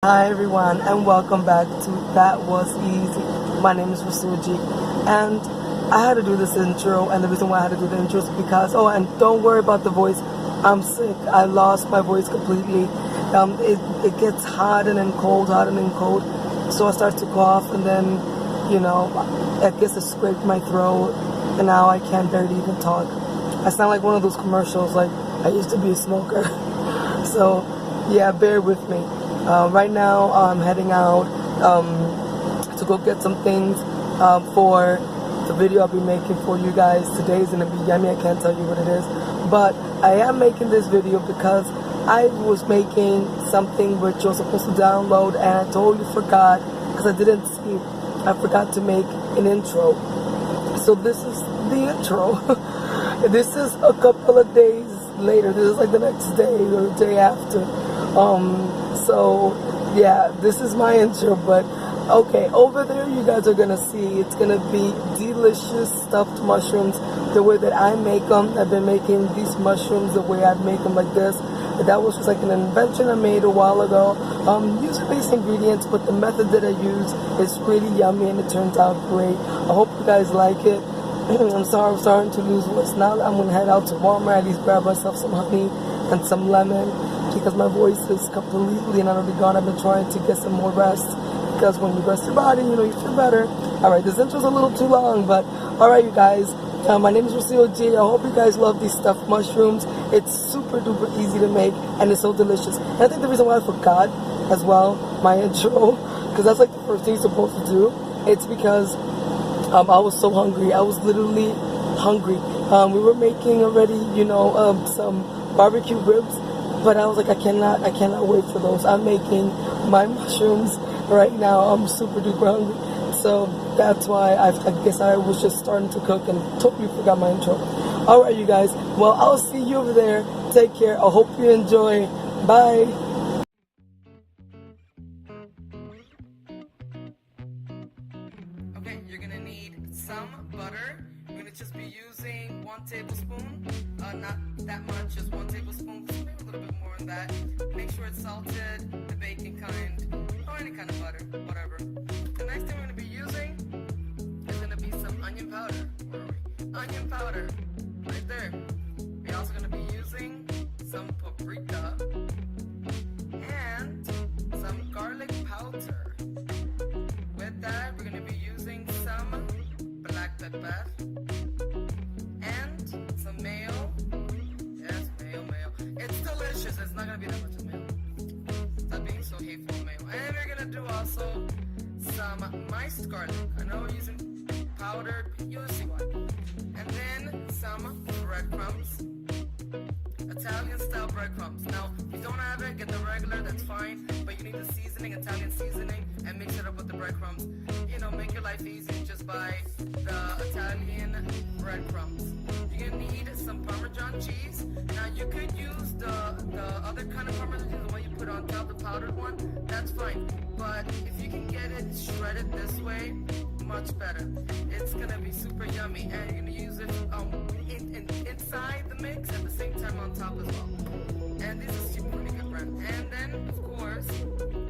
Hi everyone and welcome back to That Was Easy. My name is Rasuji and I had to do this intro, and the reason why I had to do the intro is because, oh, and don't worry about the voice, I'm sick. I lost my voice completely. It gets hot and then cold, so I start to cough, and then, I guess it scraped my throat and now I can't barely even talk. I sound like one of those commercials, like I used to be a smoker. So yeah, bear with me. Right now I'm heading out to go get some things for the video I'll be making for you guys. Today is going to be yummy. I can't tell you what it is, but I am making this video because I was making something which you're supposed to download, and I totally forgot because I didn't see. I forgot to make an intro. So this is the intro. This is a couple of days later. This is like the next day or the day after. So yeah, this is my intro, but okay, over there you guys are gonna see it's gonna be delicious stuffed mushrooms the way that I make them. I've been making these mushrooms the way I make them, like this. That was just like an invention I made a while ago. Using basic ingredients, but the method that I use is really yummy and it turns out great. I hope you guys like it. I'm sorry, I'm starting to lose voice. Now I'm gonna head out to Walmart, at least grab myself some honey and some lemon, because my voice is completely and utterly gone. I've been trying to get some more rest, because when you rest your body, you feel better. Alright, this intro's a little too long, but alright you guys, my name is Rasuji. I hope you guys love these stuffed mushrooms. It's super duper easy to make and it's so delicious. And I think the reason why I forgot as well my intro, because that's like the first thing you're supposed to do, it's because I was so hungry. I was literally hungry. We were making already, some barbecue ribs, but I was like, I cannot wait for those. I'm making my mushrooms right now. I'm super duper hungry. So that's why I guess I was just starting to cook and totally forgot my intro. Alright you guys, well, I'll see you over there. Take care. I hope you enjoy. Bye. Okay, you're gonna need some butter. You're gonna just be using 1 tablespoon. Not that much, just 1 tablespoon. Maybe a little bit more than that. Make sure it's salted, the baking kind, or any kind of butter, whatever. The next thing we're gonna be using is gonna be some onion powder. Where are we? Onion powder, right there. We're also gonna be using some paprika and some garlic powder. With that, we're gonna be using some black pepper and some mayo. Yes, mayo. It's delicious. It's not gonna be that much of mayo. Stop being so hateful of mayo. And we're gonna do also some minced garlic. I know we're using powdered, you'll see why. And then some breadcrumbs. Italian style breadcrumbs. Now, if you don't have it, get the regular, that's fine. But you need the seasoning, Italian seasoning, and mix it up with the breadcrumbs. Make your life easy. Just buy the Italian breadcrumbs. You're gonna need some Parmesan cheese. Now, you could use the other kind of Parmesan cheese, the one you put on top, the powdered one. That's fine. But if you can get it shredded this way, much better. It's gonna be super yummy, and you're gonna use it inside the mix at the same time on top as well. And this is super really good brand. And then of course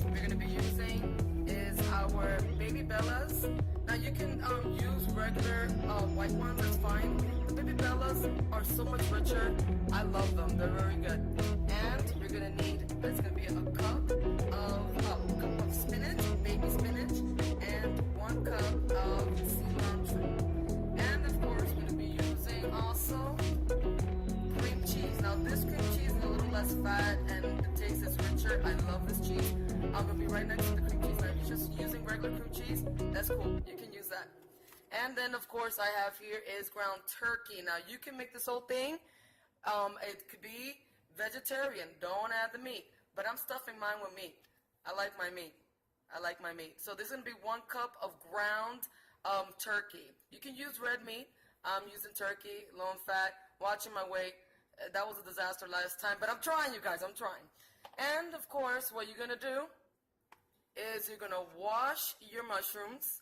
we're gonna be using is our baby bellas. Now you can use regular white ones, that's fine. The baby bellas are so much richer. I love them, they're very good. And you're gonna need, that's gonna be a cup of spinach, baby spinach, and 1 cup of cilantro. And of course we're gonna be using also cream cheese. Now this cream cheese is a little less fat and the taste is richer. I love this cheese. I'm gonna be right next to the cream cheese. Now if you're just using regular cream cheese, that's cool. You can use that. And then of course I have here is ground turkey. Now you can make this whole thing. It could be vegetarian. Don't add the meat. But I'm stuffing mine with meat. I like my meat. So this is gonna be 1 cup of ground turkey. You can use red meat. I'm using turkey, low in fat, watching my weight. That was a disaster last time, but I'm trying, you guys, I'm trying. And of course, what you're gonna do is you're gonna wash your mushrooms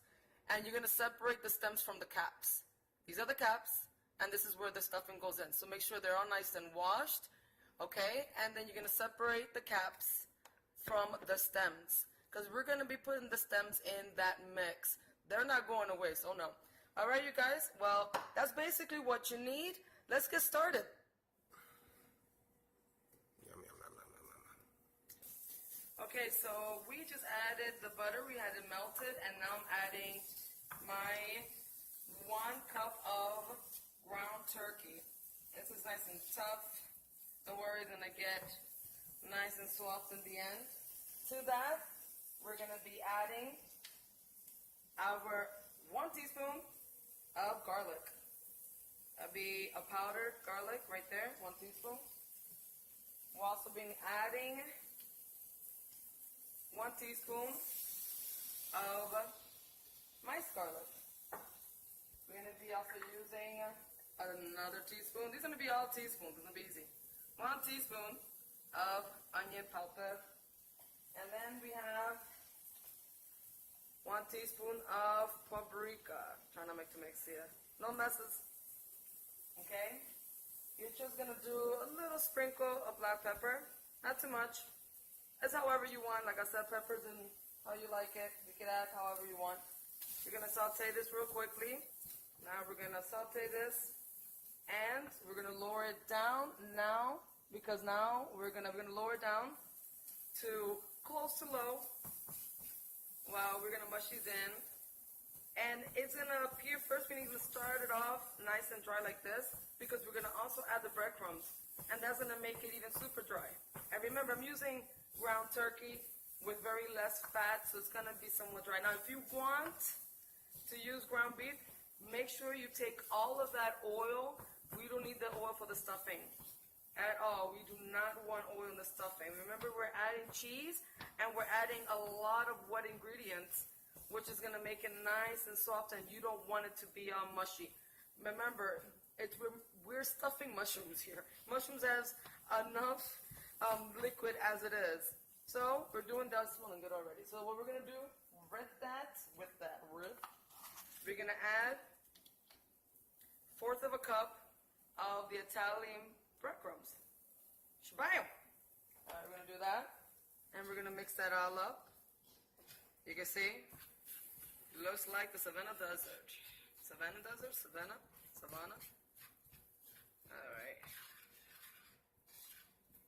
and you're gonna separate the stems from the caps. These are the caps, and this is where the stuffing goes in. So make sure they're all nice and washed, okay? And then you're gonna separate the caps from the stems, because we're going to be putting the stems in that mix. They're not going away, so no. All right, you guys, well, that's basically what you need. Let's get started. Yum, yum, yum, yum, yum, yum. Okay, so we just added the butter. We had it melted, and now I'm adding my 1 cup of ground turkey. This is nice and tough. Don't worry, it's gonna get nice and soft in the end. To that, we're gonna be adding our 1 teaspoon of garlic. That'll be a powdered garlic right there, 1 teaspoon. We'll also be adding 1 teaspoon of minced garlic. We're going to be also using another teaspoon. These are going to be all teaspoons. It's going to be easy. 1 teaspoon of onion powder. And then we have 1 teaspoon of paprika. Trying to make the mix here. No messes. Okay? You're just going to do a little sprinkle of black pepper. Not too much. It's however you want. Like I said, peppers and how you like it. You can add however you want. We're going to saute this real quickly. Now we're going to saute this. And we're going to lower it down now. Because now we're going to lower it down to close to low. While we're going to mush these in. And it's going to appear, first we need to start it off nice and dry like this, because we're going to also add the breadcrumbs. And that's going to make it even super dry. And remember, I'm using ground turkey with very less fat, so it's going to be somewhat dry. Now, if you want to use ground beef, make sure you take all of that oil. We don't need the oil for the stuffing at all. We do not want oil in the stuffing. Remember, we're adding cheese, and we're adding a lot of wet ingredients, which is going to make it nice and soft, and you don't want it to be mushy. Remember, we're stuffing mushrooms here. Mushrooms has enough liquid as it is. So we're doing that. Smelling good already. So what we're going to do with that, we're going to add 1/4 of a cup of the Italian breadcrumbs. Shabam! Alright, we're going to do that, and we're going to mix that all up. You can see, it looks like the Savannah Desert. Savannah Desert? Savannah? Alright.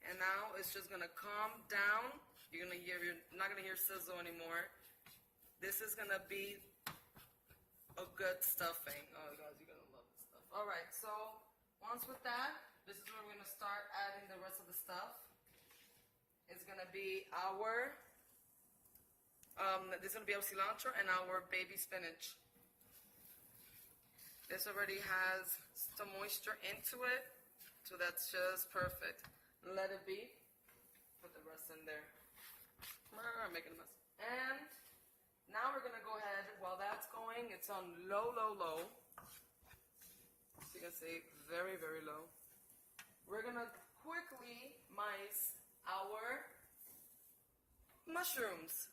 And now it's just going to calm down. You're not going to hear sizzle anymore. This is going to be a good stuffing. Oh, guys, you're going to love this stuff. Alright, so once with that, this is where we're going to start adding the rest of the stuff. It's going to be our... this is going to be our cilantro and our baby spinach. This already has some moisture into it, so that's just perfect. Let it be. Put the rest in there. I'm making a mess. And now we're going to go ahead, while that's going, it's on low, low, low. So you can see, very, very low. We're going to quickly mice our mushrooms.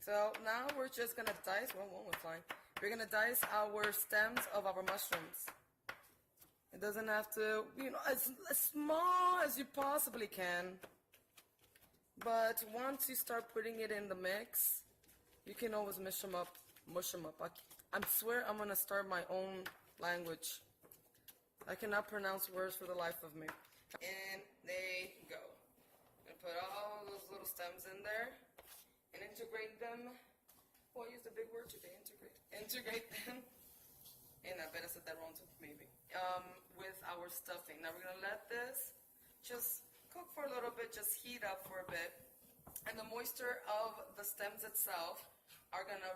So now we're just going to dice, one was fine. We're going to dice our stems of our mushrooms. It doesn't have to, as small as you possibly can. But once you start putting it in the mix, you can always mush them up. I swear I'm going to start my own language. I cannot pronounce words for the life of me. And they go. I'm going to put all those little stems in there. And integrate them. Oh, I used a big word today, integrate. Integrate them. And I bet I said that wrong too, maybe. With our stuffing. Now we're going to let this just cook for a little bit, just heat up for a bit. And the moisture of the stems itself are going to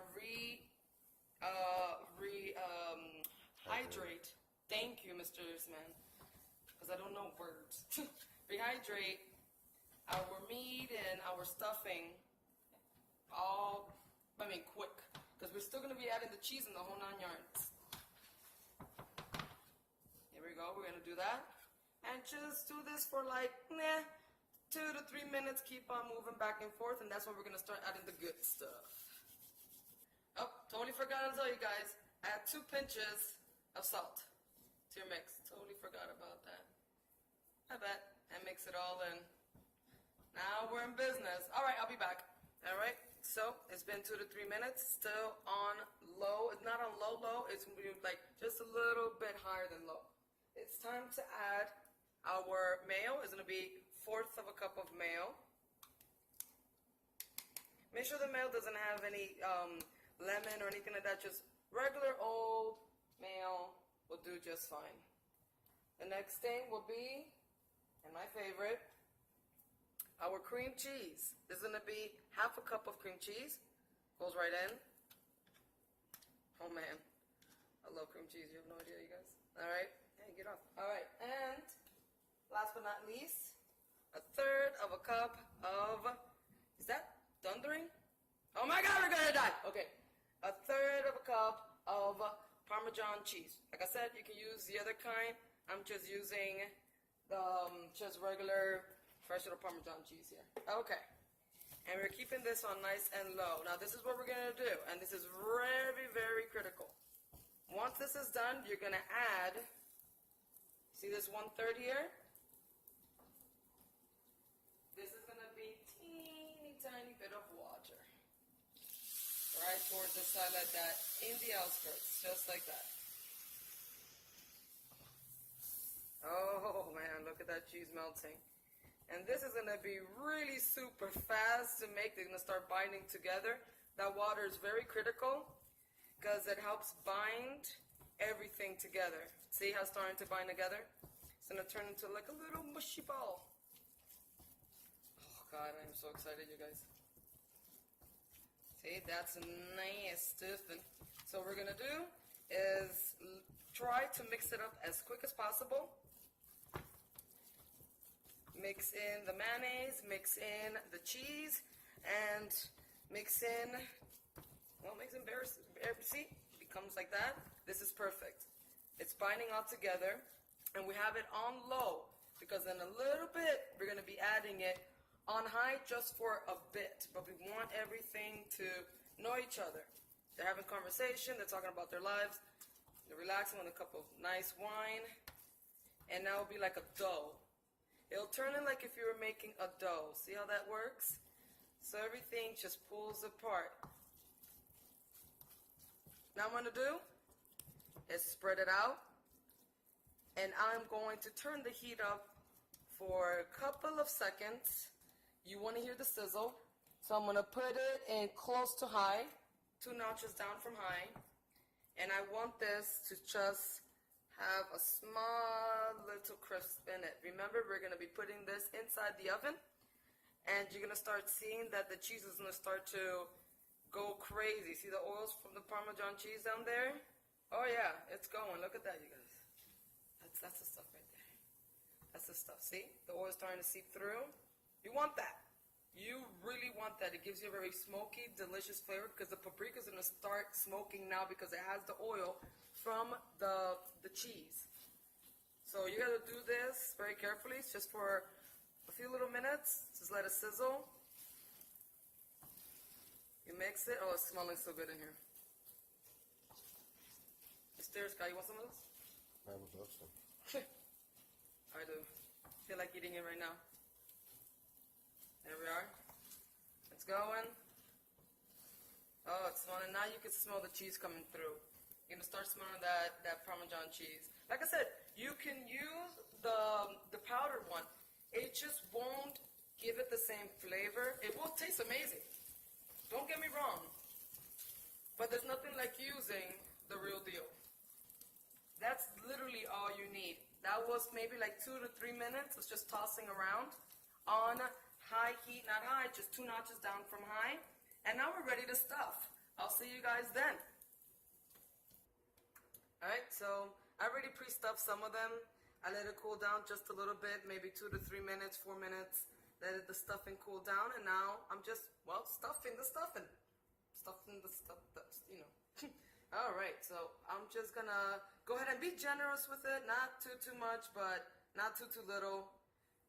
hydrate. Thank you, Mr. Man. Because I don't know words. Rehydrate our meat and our stuffing. Quick, because we're still going to be adding the cheese and the whole 9 yards. Here we go, we're going to do that. And just do this for 2 to 3 minutes, keep on moving back and forth, and that's when we're going to start adding the good stuff. Oh, totally forgot to tell you guys, add 2 pinches of salt to your mix. Totally forgot about that. I bet. And mix it all in. Now we're in business. All right, I'll be back. All right, so it's been 2 to 3 minutes, still on low. It's not on low, it's like just a little bit higher than low. It's time to add our mayo. It's gonna be 1/4 of a cup of mayo. Make sure the mayo doesn't have any lemon or anything like that, just regular old mayo will do just fine. The next thing will be, and my favorite, our cream cheese. This is going to be 1/2 a cup of cream cheese. Goes right in. Oh man, I love cream cheese. You have no idea, you guys. All right, hey, get off. All right, and last but not least, 1/3 of a cup of, is that thundering? Oh my God, we're gonna die. Okay, 1/3 of a cup of Parmesan cheese. Like I said, you can use the other kind. I'm just using the just regular fresh little Parmesan cheese here. Okay, and we're keeping this on nice and low. Now this is what we're gonna do, and this is very, very critical. Once this is done, you're gonna add, see this 1/3 here? This is gonna be teeny tiny bit of water. Right towards the side like that, in the outskirts, just like that. Oh man, look at that cheese melting. And this is going to be really super fast to make. They're going to start binding together. That water is very critical because it helps bind everything together. See how it's starting to bind together? It's going to turn into like a little mushy ball. Oh God, I'm so excited, you guys. See, that's nice stuff. So what we're going to do is try to mix it up as quick as possible. Mix in the mayonnaise, mix in the cheese, and mix in, well, mix in see, it becomes like that. This is perfect. It's binding all together, and we have it on low, because in a little bit, we're going to be adding it on high just for a bit, but we want everything to know each other. They're having conversation, they're talking about their lives, they're relaxing with a cup of nice wine, and now it'll be like a dough. It'll turn in like if you were making a dough. See how that works? So everything just pulls apart. Now what I'm going to do is spread it out. And I'm going to turn the heat up for a couple of seconds. You want to hear the sizzle. So I'm going to put it in close to high. 2 notches down from high. And I want this to just have a small little crisp in it. Remember, we're going to be putting this inside the oven, and you're going to start seeing that the cheese is going to start to go crazy. See the oils from the Parmesan cheese down there? Oh yeah, it's going. Look at that, you guys. That's the stuff right there. That's the stuff. See? The oil's starting to seep through. You want that. You really want that. It gives you a very smoky, delicious flavor because the paprika is going to start smoking now because it has the oil from the cheese. So you got to do this very carefully, just for a few little minutes. Just let it sizzle. You mix it. Oh, it's smelling so good in here. Mr. Scott, you want some of this? I would love some. I do. Feel like eating it right now. There we are. It's going. Oh, it's smelling. Now you can smell the cheese coming through. You're going to start smelling that Parmesan cheese. Like I said, you can use the powdered one. It just won't give it the same flavor. It will taste amazing. Don't get me wrong. But there's nothing like using the real deal. That's literally all you need. That was maybe like 2 to 3 minutes. It's just tossing around on high heat, not high, just 2 notches down from high. And now we're ready to stuff. I'll see you guys then. Alright, so I already pre-stuffed some of them. I let it cool down just a little bit, maybe 2 to 3 minutes, 4 minutes. Let the stuffing cool down, and now I'm just, well, stuffing the stuffing. Stuffing the stuff, you know. Alright, so I'm just gonna go ahead and be generous with it. Not too much, but not too little.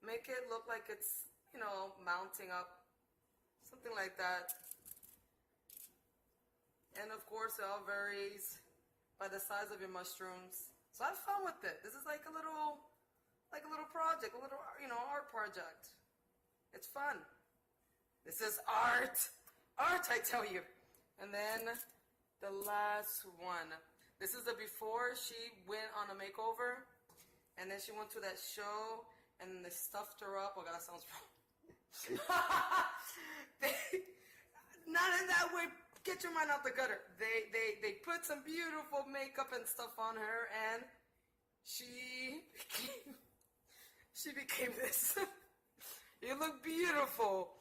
Make it look like it's, you know, mounting up. Something like that. And of course, it all varies by the size of your mushrooms. So have fun with it. This is like a little project, a little, you know, art project. It's fun. This is art. Art, I tell you. And then the last one. This is the before she went on a makeover. And then she went to that show and they stuffed her up. Oh God, that sounds wrong. Not in that way. Get your mind out the gutter. They put some beautiful makeup and stuff on her and she became this. You look beautiful,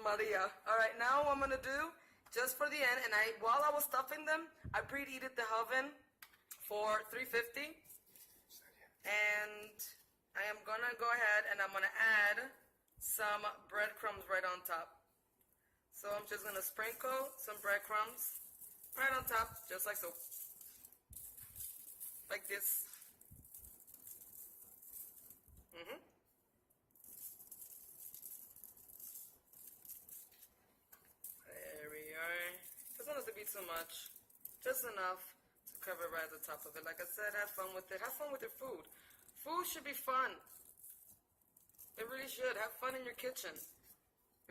Maria. All right, now what I'm gonna do, just for the end, and while I was stuffing them, I preheated the oven for 350, and I am gonna go ahead and I'm gonna add some breadcrumbs right on top. So I'm just gonna sprinkle some breadcrumbs right on top, just like so, like this. There we are. Doesn't have to be too much. Just enough to cover right at the top of it. Like I said, have fun with it. Have fun with your food. Food should be fun. It really should. Have fun in your kitchen.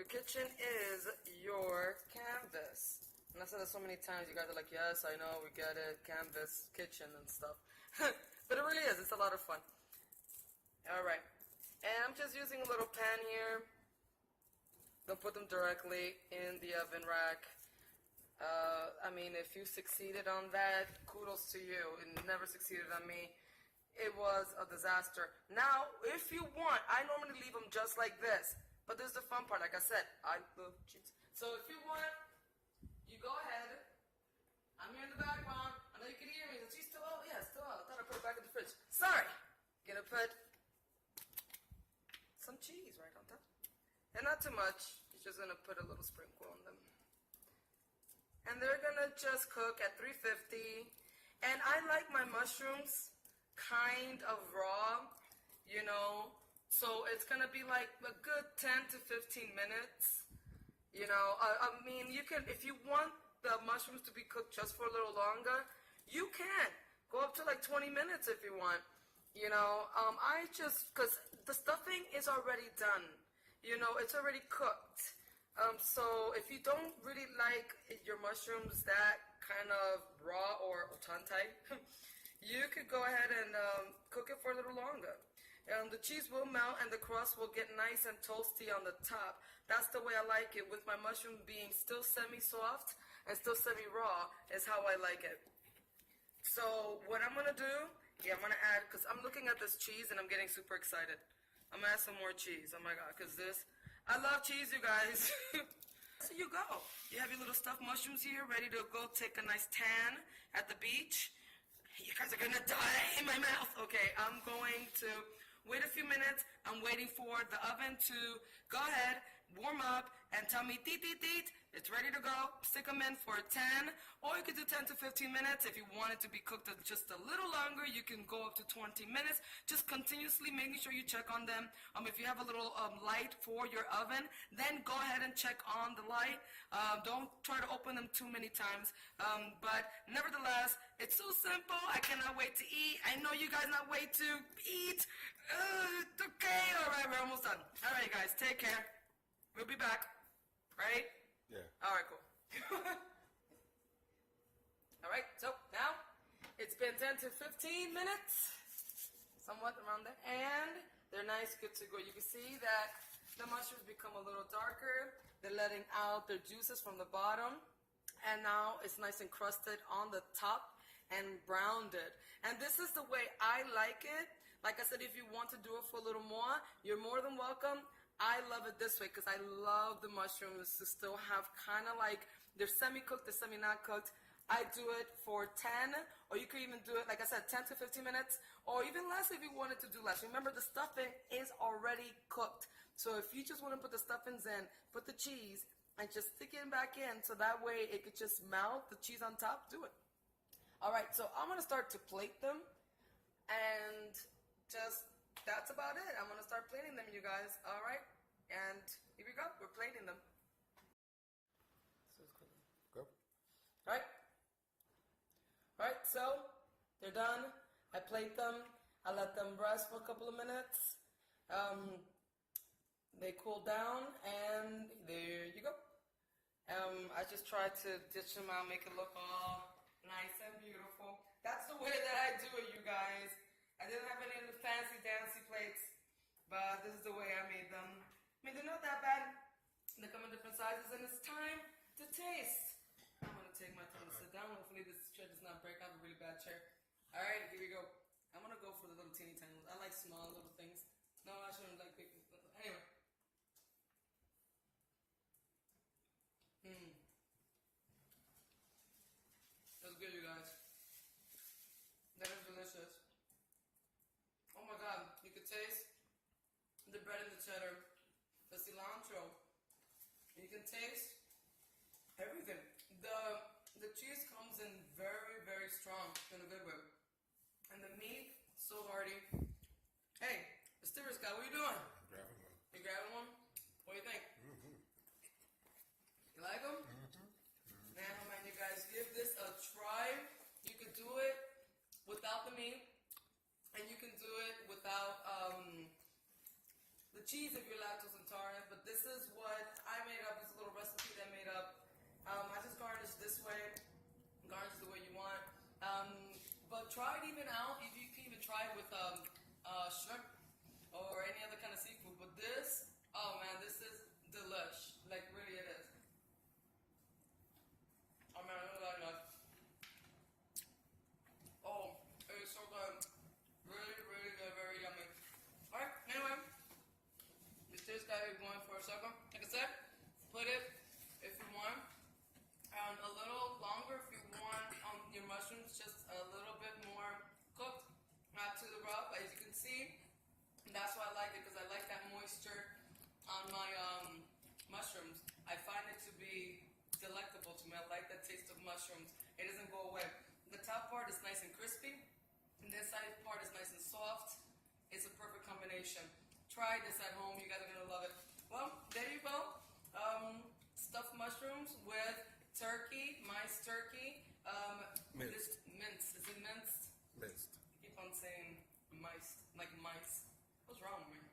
Your kitchen is your canvas. And I said that so many times. You guys are like, yes, I know, we get it. Canvas, kitchen, and stuff. But it really is. It's a lot of fun. Alright. And I'm just using a little pan here. Don't put them directly in the oven rack. I mean, if you succeeded on that, kudos to you. It never succeeded on me. It was a disaster. Now, if you want, I normally leave them just like this. But this is the fun part. Like I said, I love cheese. So if you want, you go ahead. I'm here in the background. I know you can hear me. The cheese still out? Yeah, it's still out. I thought I put it back in the fridge. Sorry. Gonna put some cheese right on top. And not too much. You're just going to put a little sprinkle on them. And they're going to just cook at 350. And I like my mushrooms kind of raw, you know. So it's going to be like a good 10 to 15 minutes. You know, I mean, you can, if you want the mushrooms to be cooked just for a little longer, you can. Go up to like 20 minutes if you want. You know, I just, because the stuffing is already done. You know, it's already cooked. So if you don't really like your mushrooms that kind of raw or tantai, you could go ahead and cook it for a little longer. The cheese will melt and the crust will get nice and toasty on the top. That's the way I like it, with my mushroom being still semi-soft and still semi-raw is how I like it. So what I'm going to do, I'm going to add, because I'm looking at this cheese and I'm getting super excited. I'm going to add some more cheese. Oh my God, because I love cheese, you guys. So you go. You have your little stuffed mushrooms here, ready to go take a nice tan at the beach. You guys are going to die in my mouth. Okay, I'm going to wait a few minutes. I'm waiting for the oven to go ahead, warm up, and tell me, teet, teet, teet, it's ready to go. Stick them in for 10, or you could do 10 to 15 minutes. If you want it to be cooked just a little longer, you can go up to 20 minutes. Just continuously making sure you check on them. If you have a little light for your oven, then go ahead and check on the light. Don't try to open them too many times. But nevertheless, it's so simple. I cannot wait to eat. I know you guys not wait to eat. Okay, all right, we're almost done. All right, guys, take care. We'll be back, right? Yeah. All right, cool. All right, so now it's been 10 to 15 minutes, somewhat around there, and they're nice, good to go. You can see that the mushrooms become a little darker. They're letting out their juices from the bottom, and now it's nice and crusted on the top and browned. And this is the way I like it. Like I said, if you want to do it for a little more, you're more than welcome. I love it this way because I love the mushrooms to still have kind of like, they're semi-cooked, they're semi-not cooked. I do it for 10, or you could even do it, like I said, 10 to 15 minutes, or even less if you wanted to do less. Remember, the stuffing is already cooked. So if you just want to put the stuffings in, put the cheese, and just stick it back in, so that way it could just melt the cheese on top, do it. All right, so I'm going to start to plate them, and just, that's about it. I'm going to start plating them, you guys. All right, and here we go. We're plating them. Go. All right. All right, so they're done. I plate them. I let them rest for a couple of minutes. They cool down, and there you go. I just tried to ditch them out, make it look all nice and beautiful. That's the way that I do it, you guys. I didn't have any of the fancy dancy plates, but this is the way I made them. I mean, they're not that bad. They come in different sizes, and it's time to taste. I'm gonna take my time to sit down. Hopefully this chair does not break. I have a really bad chair. All right, here we go. I'm gonna go for the little teeny tiny ones. I like small little things. No, I shouldn't like big. Anyway. That's good, you guys. That is delicious. Oh my god, you could taste the bread and the cheddar, the cilantro. You can taste everything. The cheese comes in very, very strong in a good way. And the meat, so hearty. Hey, Mysterious Guy, what are you doing? I'm grabbing one. You grabbing one? What do you think? You like them? Man, oh man, you guys, give this a try. You could do it without the meat, and you can do it without the cheese if you're lactose intolerant. But this is what I made up. This little recipe that I made up. I just garnish this way. Garnish the way you want. But try it even out. If you can even try it with shrimp or any other kind of seafood. But this, oh man, this is delish. Like really, it is. Oh man, I really like that. Oh, it is so good. Really, really good, very yummy. Alright, anyway, this guy is going for a second. Like I said, put it if you want. A little longer if you want your mushrooms, just a little bit more cooked, not to the rub. As you can see, that's why I like it, because I like that moisture on my mushrooms. I find it to be delectable to me. I like the taste of mushrooms. It doesn't go away. The top part is nice and crispy, and the inside part is nice and soft. It's a perfect combination. Try this at home. You guys are gonna love it. Well, there you go. Stuffed mushrooms with turkey, minced turkey. Minced. Minced. Is it minced? Minced. I keep on saying mice, like mice. What's wrong with me?